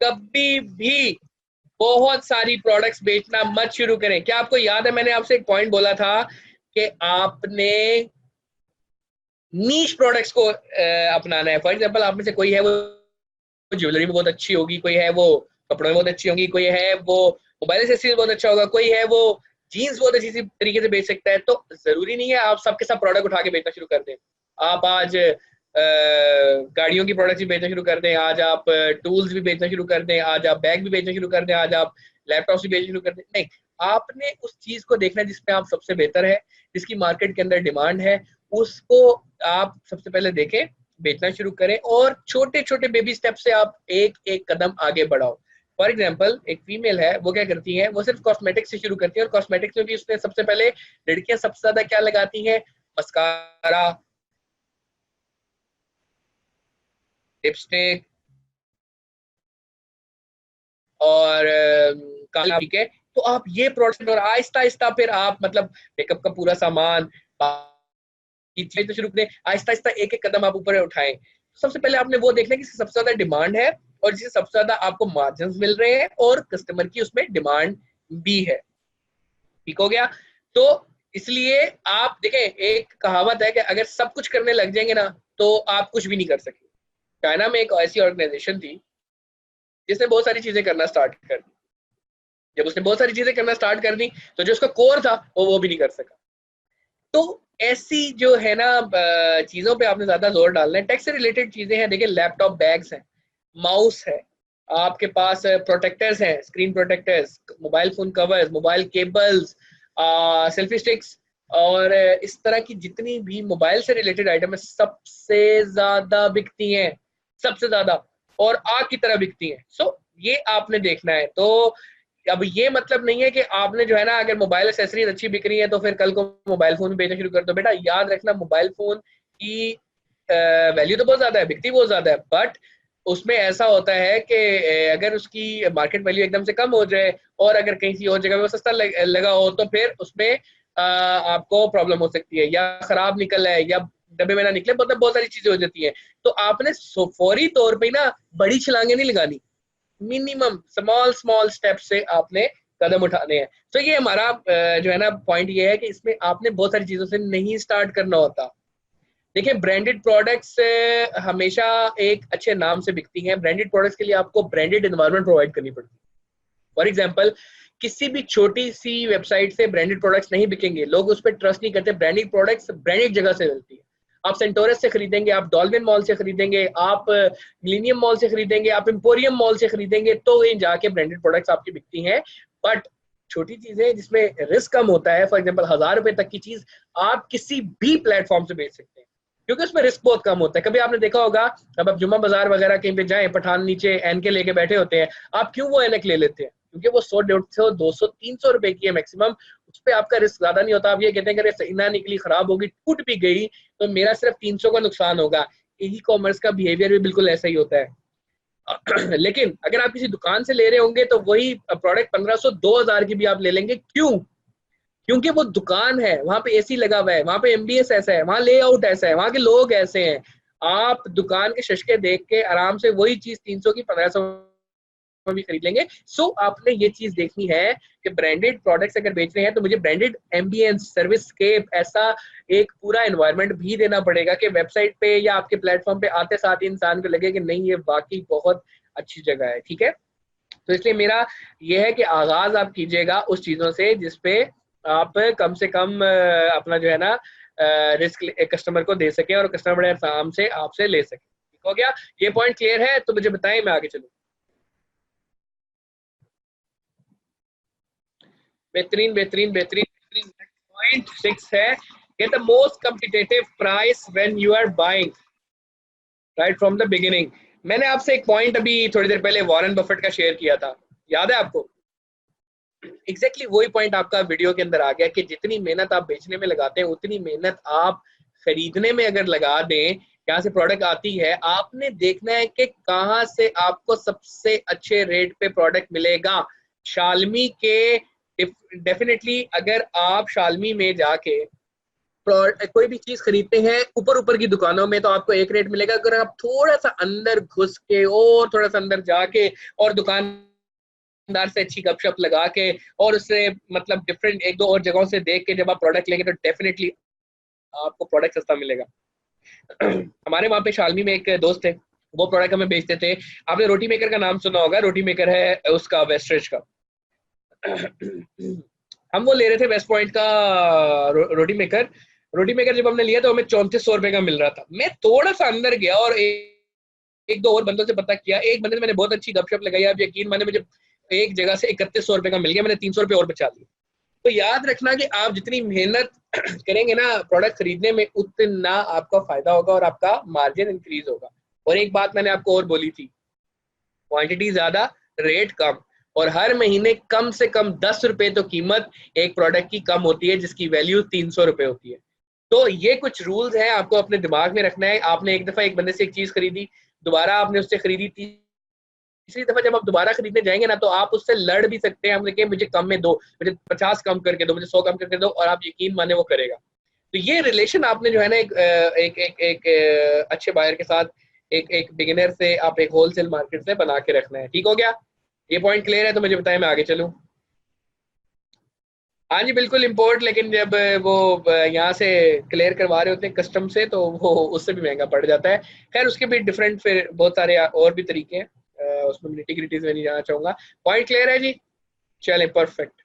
कभी भी बहुत सारी प्रोडक्ट्स बेचना मत शुरू करें। क्या आपको याद है मैंने आपसे एक पॉइंट बोला था कि आपने नीश प्रोडक्ट्स को अपनाना है। फॉर एग्जांपल आप में से कोई है वो ज्वेलरी में बहुत अच्छी होगी, कोई है वो कपड़ों में बहुत अच्छी होगी, कोई है वो मोबाइल एक्सेसरीज बहुत अच्छा होगा, कोई है वो जीन्स बहुत अच्छी तरीके से बेच सकता है। तो जरूरी नहीं है आप सबके सब प्रोडक्ट उठा के बेचना शुरू कर दें। आप आज गाड़ियों की प्रोडक्ट्स भी बेचना शुरू कर दें, आज आप टूल्स भी बेचना शुरू कर दें, आज आप बैग भी बेचना शुरू कर दें, आज आप लैपटॉप भी बेचना शुरू कर दें। नहीं, आपने उस चीज को देखना है जिसमें आप सबसे बेहतर है, जिसकी मार्केट के अंदर डिमांड है, उसको आप सबसे पहले देखें, बेचना शुरू करें और छोटे छोटे बेबी स्टेप से आप एक एक कदम आगे बढ़ाओ। फॉर एग्जाम्पल एक फीमेल है, वो क्या करती है, वो सिर्फ कॉस्मेटिक्स से शुरू करती है और कॉस्मेटिक्स में भी उसने सबसे पहले लड़कियां सबसे ज्यादा क्या लगाती हैं, मस्कारा, लिपस्टिक और काला, ठीक है। तो आप ये प्रोडक्ट और आहिस्ता आहिस्ता फिर आप मतलब मेकअप का पूरा सामान तो शुरू करें, आहिस्ता आहिस्ता एक एक कदम आप ऊपर उठाएं। सबसे पहले आपने वो देखना कि सबसे ज्यादा डिमांड है और जिससे सबसे ज्यादा आपको मार्जिन मिल रहे हैं और कस्टमर की उसमें डिमांड भी है। ठीक हो गया। तो इसलिए आप देखें, एक कहावत है कि अगर सब कुछ करने लग जाएंगे ना तो आप कुछ भी नहीं कर सकेंगे। चाइना में एक ऐसी ऑर्गेनाइजेशन थी जिसने बहुत सारी चीजें करना स्टार्ट कर दी। जब उसने बहुत सारी चीजें करना स्टार्ट कर दी तो जो उसका कोर था वो भी नहीं कर सका। तो ऐसी जो है ना चीजों पे आपने ज्यादा जोर डालना है। टेक से रिलेटेड चीजें हैं, देखिए लैपटॉप बैग्स हैं, माउस है, आपके पास प्रोटेक्टर्स हैं, screen protectors, mobile phone covers, mobile cables, selfie sticks और इस तरह की जितनी भी मोबाइल से रिलेटेड आइटम है सबसे ज्यादा बिकती हैं, सबसे ज्यादा और आग की तरह बिकती हैं। सो ये आपने देखना है। तो अब ये मतलब नहीं है कि आपने जो है ना अगर मोबाइल एक्सेसरीज अच्छी बिक रही है तो फिर कल को मोबाइल फोन भी बेचना शुरू कर दो। बेटा याद रखना, मोबाइल फोन की वैल्यू तो बहुत ज्यादा है, बिकती बहुत ज्यादा है, बट उसमें ऐसा होता है कि अगर उसकी मार्केट वैल्यू एकदम से कम हो जाए और अगर कहीं और जगह पे वो सस्ता लगा हो तो फिर उसमें आपको प्रॉब्लम हो सकती है, या खराब निकल है या डब्बे में ना निकले, मतलब बहुत सारी चीजें हो जाती हैं। तो आपने फौरी तौर पे ना बड़ी छलांगे नहीं लगानी, मिनिमम स्मॉल स्मॉल स्टेप से आपने कदम उठाने हैं। तो ये हमारा जो है ना पॉइंट ये है कि इसमें आपने बहुत सारी चीजों से नहीं स्टार्ट करना होता। देखिए ब्रांडेड प्रोडक्ट्स हमेशा एक अच्छे नाम से बिकती हैं। ब्रांडेड प्रोडक्ट्स के लिए आपको ब्रांडेड एनवायरनमेंट प्रोवाइड करनी पड़ती है। फॉर एग्जाम्पल किसी भी छोटी सी वेबसाइट से ब्रांडेड प्रोडक्ट्स नहीं बिकेंगे, लोग उस पर ट्रस्ट नहीं करते। ब्रांडेड प्रोडक्ट्स ब्रांडेड जगह से मिलती है। आप सेंटोरस से खरीदेंगे, आप डॉल्बिन मॉल से खरीदेंगे, आप मिलेनियम मॉल से खरीदेंगे, आप एम्पोरियम मॉल से खरीदेंगे, तो ये जाके ब्रांडेड प्रोडक्ट्स आपकी बिकती हैं। बट छोटी चीजें जिसमें रिस्क कम होता है, फॉर एग्जाम्पल 1000 रुपए तक की चीज आप किसी भी प्लेटफॉर्म से बेच सकते हैं क्योंकि उसमें रिस्क बहुत कम होता है। कभी आपने देखा होगा, अब आप जुम्मा बाजार वगैरह कहीं पे जाएं, पठान नीचे एनके लेके बैठे होते हैं, आप क्यों वो एनक ले लेते हैं? क्योंकि वो 100, 150, 200, 300 रुपए की है मैक्सिमम। उस पर आपका रिस्क ज्यादा नहीं होता। आप ये कहते हैं अगर सही ना निकली, खराब होगी, टूट भी गई तो मेरा सिर्फ 300 का नुकसान होगा। ई कॉमर्स का बिहेवियर भी बिल्कुल ऐसा ही होता है। लेकिन अगर आप किसी दुकान से ले रहे होंगे तो वही प्रोडक्ट 1500, 2000 की भी आप ले लेंगे। क्यों? क्योंकि वो दुकान है, वहां पे एसी लगा हुआ है, वहां पे एमबीएस ऐसा है, वहां लेआउट ऐसा है, वहां के लोग ऐसे हैं। आप दुकान के शशके देख के आराम से वही चीज 300 की 1500 में भी खरीद लेंगे। सो आपने ये चीज देखनी है कि ब्रांडेड प्रोडक्ट्स अगर बेच रहे हैं तो मुझे ब्रांडेड एम्बियंस, सर्विस स्केप, ऐसा एक पूरा एनवायरनमेंट भी देना पड़ेगा कि वेबसाइट पे या आपके प्लेटफॉर्म पे आते साथ ही इंसान को लगे कि नहीं ये वाकई बहुत अच्छी जगह है। ठीक है, तो इसलिए मेरा यह है कि आगाज आप कीजिएगा उस चीजों से जिसपे आप कम से कम अपना जो है ना रिस्क कस्टमर को दे सके और कस्टमर बड़े आराम से आपसे ले सके। ठीक हो गया? ये पॉइंट क्लियर है तो मुझे बताएं, मैं आगे चलूँ। बेहतरीन बेहतरीन बेहतरीन बेहतरीन। पॉइंट 6 है, get the most competitive price when you are buying right from the beginning। मैंने आपसे एक पॉइंट अभी थोड़ी देर पहले वॉरेन बफेट का शेयर किया था, याद है आपको? एग्जैक्टली वही पॉइंट आपका वीडियो के अंदर आ गया कि जितनी मेहनत आप बेचने में लगाते हैं उतनी मेहनत आप खरीदने में अगर लगा दें, यहाँ से प्रोडक्ट आती है, आपने देखना है कि कहाँ से आपको सबसे अच्छे रेट पे प्रोडक्ट मिलेगा। शालमी के डेफिनेटली अगर आप शालमी में जाके कोई भी चीज खरीदते हैं ऊपर ऊपर की दुकानों में तो आपको एक रेट मिलेगा, अगर आप थोड़ा सा अंदर घुस के और थोड़ा सा अंदर जाके और दुकानदार से अच्छी गपशप लगा के और उससे मतलब डिफरेंट एक दो और जगहों से देख के जब आप प्रोडक्ट लेंगे तो डेफिनेटली आपको प्रोडक्ट सस्ता मिलेगा। हमारे वहाँ पे शालमी में एक दोस्त है, वो प्रोडक्ट हमें बेचते थे। आपने रोटी मेकर का नाम सुना होगा, रोटी मेकर है उसका वेस्टरेज का। हम वो ले रहे थे वेस्ट पॉइंट का रोटी मेकर। रोटी मेकर जब हमने लिया तो हमें 3400 रुपए का मिल रहा था। मैं थोड़ा सा अंदर गया और एक दो और बंदों से पता किया, एक बंदे से मैंने बहुत अच्छी गपशप लगाई, आप यकीन माने मुझे एक जगह से 3100 रुपए का मिल गया, मैंने 300 रुपए और बचा लिए। तो याद रखना कि आप जितनी मेहनत करेंगे ना प्रोडक्ट खरीदने में उतना आपका फायदा होगा और आपका मार्जिन इंक्रीज होगा। और एक बात मैंने आपको और बोली थी, क्वांटिटी ज्यादा रेट कम, और हर महीने कम से कम 10 रुपए तो कीमत एक प्रोडक्ट की कम होती है जिसकी वैल्यू 300 रुपए होती है। तो ये कुछ रूल्स हैं आपको अपने दिमाग में रखना है। आपने एक दफा एक बंदे से एक चीज खरीदी, दोबारा आपने उससे खरीदी, तीसरी दफा जब आप दोबारा खरीदने जाएंगे ना तो आप उससे लड़ भी सकते हैं, हमने कहा मुझे कम में दो, मुझे 50 कम करके दो, मुझे 100 कम करके दो, और आप यकीन माने वो करेगा। तो ये रिलेशन आपने जो है ना एक अच्छे बायर के साथ, एक एक बिगिनर से, आप एक होलसेल मार्केट से बना के रखना है। ठीक हो गया? ये पॉइंट क्लियर है तो मुझे बताएं, मैं आगे चलूं। हाँ जी बिल्कुल इम्पोर्ट, लेकिन जब वो यहाँ से क्लियर करवा रहे होते हैं कस्टम से तो वो उससे भी महंगा पड़ जाता है। खैर उसके भी डिफरेंट फिर बहुत सारे और भी तरीके हैं, उसमें निटी ग्रिटीज में नहीं जाना चाहूंगा। पॉइंट क्लियर है जी? चलें परफेक्ट।